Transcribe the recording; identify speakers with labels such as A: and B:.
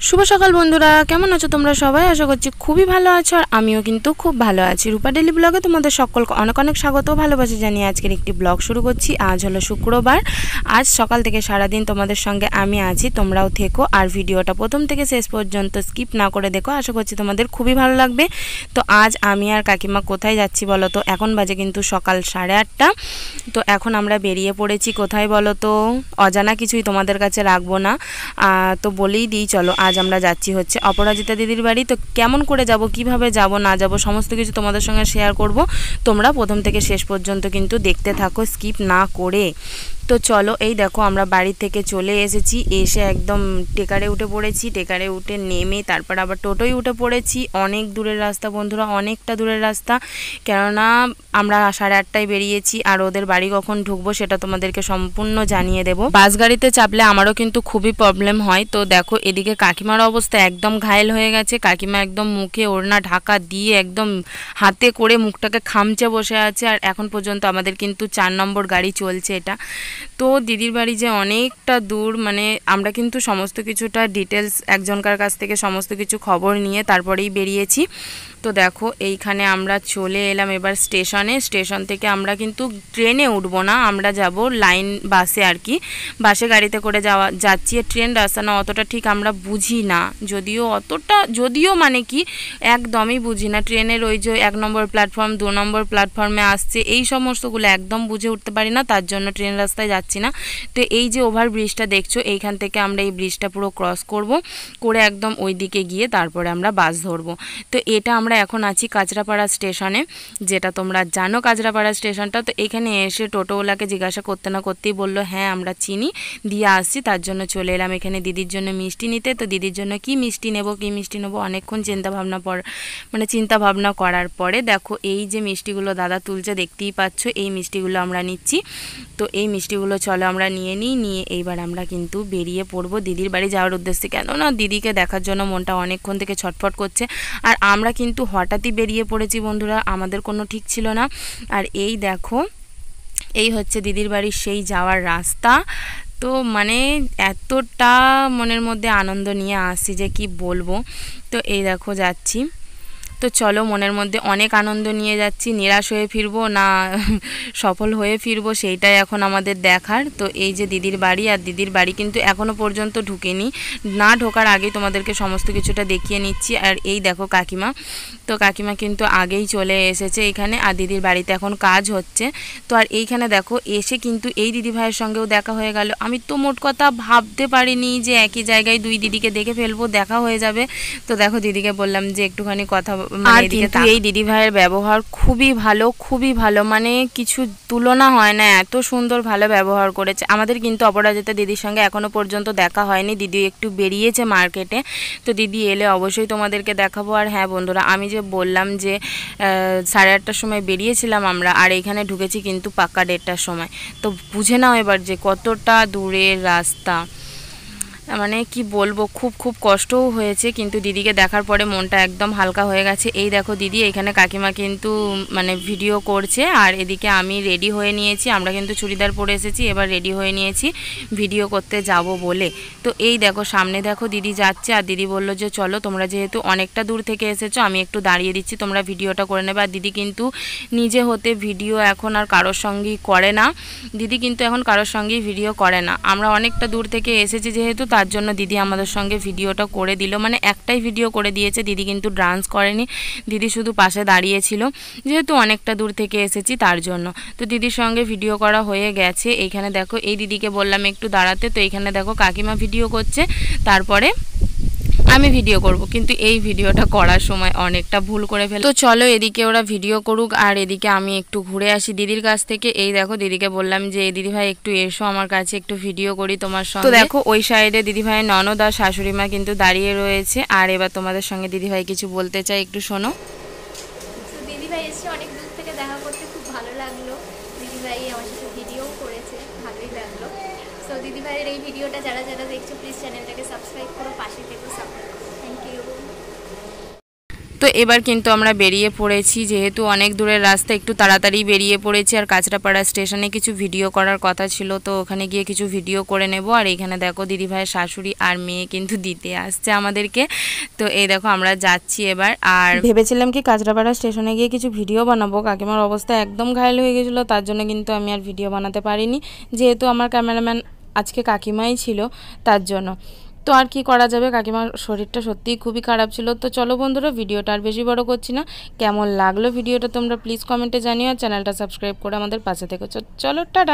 A: শুভ সকাল বন্ধুরা, কেমন আছো তোমরা সবাই? আশা করছি খুবই ভালো আছো আর আমিও কিন্তু খুব ভালো আছি। রূপা ডেলি ব্লগে তোমাদের সকলকে অনেক অনেক স্বাগত ও ভালোবাসা জানিয়ে আজকের একটি ব্লগ শুরু করছি। আজ হলো শুক্রবার। আজ সকাল থেকে সারাদিন তোমাদের সঙ্গে আমি আছি, তোমরাও থেকো আর ভিডিওটা প্রথম থেকে শেষ পর্যন্ত স্কিপ না করে দেখো। আশা করছি তোমাদের খুবই ভালো লাগবে। তো আজ আমি আর কাকিমা কোথায় যাচ্ছি বলো তো? এখন বাজে কিন্তু সকাল 8:30। তো এখন আমরা বেরিয়ে পড়েছি কোথায় বলো তো? অজানা কিছুই তোমাদের কাছে রাখবো না, তো বলেই দিই চলো। আজ আমরা যাচ্ছি হচ্ছে অপরাজিতা দিদির বাড়ি। তো কেমন করে যাব, কিভাবে যাব না যাব সমস্ত কিছু তোমাদের সঙ্গে শেয়ার করব। তোমরা প্রথম থেকে শেষ পর্যন্ত কিন্তু দেখতে থাকো স্কিপ না করে। তো চলো, এই দেখো আমরা বাড়ি থেকে চলে এসেছি, এসে একদম টেকারে উঠে পড়েছি। টেকারে উঠে নেমে তারপর আবার টোটোয় উঠে পড়েছি। অনেক দূরের রাস্তা বন্ধুরা, অনেকটা দূরের রাস্তা, কেননা আমরা 8:30টায় বেরিয়েছি আর ওদের বাড়ি কখন ঢুকবো সেটা তোমাদেরকে সম্পূর্ণ জানিয়ে দেবো। বাস গাড়িতে চাপলে আমারও কিন্তু খুবই প্রবলেম হয়। তো দেখো এদিকে কাকিমার অবস্থা একদম ঘায়েল হয়ে গেছে। কাকিমা একদম মুখে ওড়না ঢাকা দিয়ে একদম হাতে করে মুখটাকে খামচে বসে আছে। আর এখন পর্যন্ত আমাদের কিন্তু 4 নম্বর গাড়ি চলছে এটা। তো দিদির বাড়ি যে অনেকটা দূর, মানে আমরা কিন্তু সমস্ত কিছুটা ডিটেলস একজনকার কাছ থেকে সমস্ত কিছু খবর নিয়ে তারপরেই বেরিয়েছি। তো দেখো এইখানে আমরা চলে এলাম এবার স্টেশনে। স্টেশন থেকে আমরা কিন্তু ট্রেনে উঠবো না, আমরা যাব লাইন বাসে আর কি। বাসে গাড়িতে করে যাচ্ছি। ট্রেন রাস্তা না অতটা ঠিক আমরা বুঝি না, যদিও মানে কি একদমই বুঝি না। ট্রেনের ওই যে 1 নম্বর প্ল্যাটফর্ম 2 নম্বর প্ল্যাটফর্মে আসছে এই সমস্তগুলো একদম বুঝে উঠতে পারি না, তার জন্য ট্রেন রাস্তায় যাচ্ছি না। তো এই যে ওভার ব্রিজটা দেখছো, এইখান থেকে আমরা এই ব্রিজটা পুরো ক্রস করব, করে একদম ওই দিকে গিয়ে তারপরে আমরা বাস ধরবো। তো এটা আমরা এখন আছি কাঁচরাপাড়া স্টেশনে, যেটা তোমরা জানো কাঁচরাপাড়া স্টেশনটা। তো এখানে এসে টোটোওয়ালাকে জিজ্ঞাসা করতে না করতেই বললো হ্যাঁ আমরা চিনি, দিয়ে আসছি। তার জন্য চলে এলাম এখানে দিদির জন্য মিষ্টি নিতে। তো দিদির জন্য কি মিষ্টি নেব অনেকক্ষণ চিন্তা ভাবনা করার পরে দেখো এই যে মিষ্টিগুলো দাদা তুলছে দেখতেই পাচ্ছ, এই মিষ্টিগুলো আমরা নিচ্ছি। তো এই মিষ্টিগুলো চলো আমরা নিয়ে এইবার আমরা কিন্তু বেরিয়ে পড়বো দিদির বাড়ি যাওয়ার উদ্দেশ্যে। কেননা দিদিকে দেখার জন্য মনটা অনেকক্ষণ থেকে ছটফট করছে। আর আমরা কিন্তু হঠাৎই বেরিয়ে পড়েছি বন্ধুরা, আমাদের কোনো ঠিক ছিল না। আর এই দেখো এই হচ্ছে দিদির বাড়ির সেই যাওয়ার রাস্তা। তো মানে এতটা মনের মধ্যে আনন্দ নিয়ে আসছি যে কি বলবো। তো এই দেখো যাচ্ছি। তো চলো, মনের মধ্যে অনেক আনন্দ নিয়ে যাচ্ছি, নিরাশ হয়ে ফিরবো না সফল হয়ে ফিরবো সেইটাই এখন আমাদের দেখার। তো এই যে দিদির বাড়ি, আর দিদির বাড়ি কিন্তু এখনও পর্যন্ত ঢুকেনি, না ঢোকার আগেই তোমাদেরকে সমস্ত কিছুটা দেখিয়ে নিচ্ছি। আর এই দেখো কাকিমা, তো কাকিমা কিন্তু আগেই চলে এসেছে এখানে, আর দিদির বাড়িতে এখন কাজ হচ্ছে। তো আর এইখানে দেখো এসে কিন্তু এই দিদি ভাইয়ের সঙ্গেও দেখা হয়ে গেল। আমি তো মোট কথা ভাবতে পারিনি যে একই জায়গায় দুই দিদিকে দেখে ফেলবো, দেখা হয়ে যাবে। তো দেখো দিদিকে বললাম যে একটুখানি কথা, আর কিন্তু এই দিদি ভাইয়ের ব্যবহার খুবই ভালো, মানে কিছু তুলনা হয় না, এত সুন্দর ভালো ব্যবহার করেছে। আমাদের কিন্তু অপরাজিতা দিদির সঙ্গে এখনো পর্যন্ত দেখা হয়নি, দিদি একটু বেরিয়েছে মার্কেটে। তো দিদি এলে অবশ্যই তোমাদেরকে দেখাবো। আর হ্যাঁ বন্ধুরা, আমি যে বললাম যে 8:30টার সময় বেরিয়েছিলাম আমরা, আর এখানে ঢুকেছি কিন্তু পাক্কা 1:30টার সময়। তো বুঝে নাও এবার যে কতটা দূরের রাস্তা। মানে কি বলবো, খুব কষ্টও হয়েছে, কিন্তু দিদিকে দেখার পরে মনটা একদম হালকা হয়ে গেছে। এই দেখো দিদি, এখানে কাকিমা কিন্তু মানে ভিডিও করছে, আর এদিকে আমি রেডি হয়ে নিয়েছি। আমরা কিন্তু চুড়িদার পরে এসেছি, এবার রেডি হয়ে নিয়েছি ভিডিও করতে যাব বলে। তো এই দেখো সামনে দেখো দিদি যাচ্ছে, আর দিদি বলল যে চলো তোমরা যেহেতু অনেকটা দূর থেকে এসেছো আমি একটু দাঁড়িয়ে দিচ্ছি, তোমরা ভিডিওটা করে নেবে। আর দিদি কিন্তু নিজে হতে ভিডিও এখন আর কারোর সঙ্গেই করে না, দিদি কিন্তু এখন কারোর সঙ্গেই ভিডিও করে না। আমরা অনেকটা দূর থেকে এসেছি যেহেতু, তার জন্য দিদি আমাদের সঙ্গে ভিডিওটা করে দিল, মানে একটাই ভিডিও করে দিয়েছে। দিদি কিন্তু ডান্স করেনি, দিদি শুধু পাশে দাঁড়িয়েছিল, যেহেতু অনেকটা দূর থেকে এসেছি তার জন্য। তো দিদির সঙ্গে ভিডিও করা হয়ে গেছে। এইখানে দেখো এই দিদিকে বললাম একটু দাঁড়াতে, তো এইখানে দেখো কাকিমা ভিডিও করছে, তারপরে আমি ভিডিও করব, কিন্তু এই ভিডিওটা করার সময় অনেকটা ভুল করে ফেলে। তো চলো এদিকে ওরা ভিডিও করুক, আর এদিকে আমি একটু ঘুরে আসি দিদির কাছ থেকে। এই দেখো দিদিকে বললাম যে দিদি ভাই একটু এসো আমার কাছে, একটু ভিডিও করি তোমার সঙ্গে। তো দেখো ওই সাইডে দিদি ভাইয়ের ননদ আর শাশুড়ি মা কিন্তু দাঁড়িয়ে রয়েছে। আর এবার তোমাদের সঙ্গে দিদি ভাই কিছু বলতে চাই, একটু শোনো।
B: দিদি ভাই এসে অনেক দূর থেকে দেখা করতে খুব ভালো লাগলো, দিদি ভাই আমার সাথে ভিডিও করেছে, ভালোই লাগলো। সো দিদি ভাইয়ের এই ভিডিওটা যারা দেখছো প্লিজ চ্যানেলটাকে সাবস্ক্রাইব করো, পাশে থেকো, সাপোর্ট করো। Thank you.
A: তো তো এবার কিন্তু আমরা বেরিয়ে পড়েছি, যেহেতু অনেক দূরের রাস্তা একটু তাড়াতাড়ি বেরিয়ে পড়েছি। আর কাঁচরাপাড়া স্টেশনে কিছু ভিডিও করার কথা ছিল, তো ওখানে গিয়ে কিছু ভিডিও করে নেব। আর এইখানে দেখো দিদিভাইয়ের শাশুড়ি আর মেয়ে কিন্তু দিতে আসছে আমাদেরকে। তো এই দেখো আমরা যাচ্ছি এবার। আর ভেবেছিলাম কি কাঁচরাপাড়া স্টেশনে গিয়ে কিছু ভিডিও বানাবো, কাকিমার অবস্থা একদম ঘায়েল হয়ে গেছিলো, তার জন্য কিন্তু আমি আর ভিডিও বানাতে পারিনি, যেহেতু আমার ক্যামেরাম্যান আজকে কাকিমাই ছিল তার জন্য। তো আর কি করা যাবে, কাকিমার শরীরটা সত্যিই খুবই খারাপ ছিল। তো চলো বন্ধুরা, ভিডিওটা আর বেশি বড় করছি না। কেমন লাগলো ভিডিওটা তোমরা প্লিজ কমেন্টে জানিও, আর চ্যানেলটা সাবস্ক্রাইব করে আমাদের পাশে থেকো। চলো টাটা।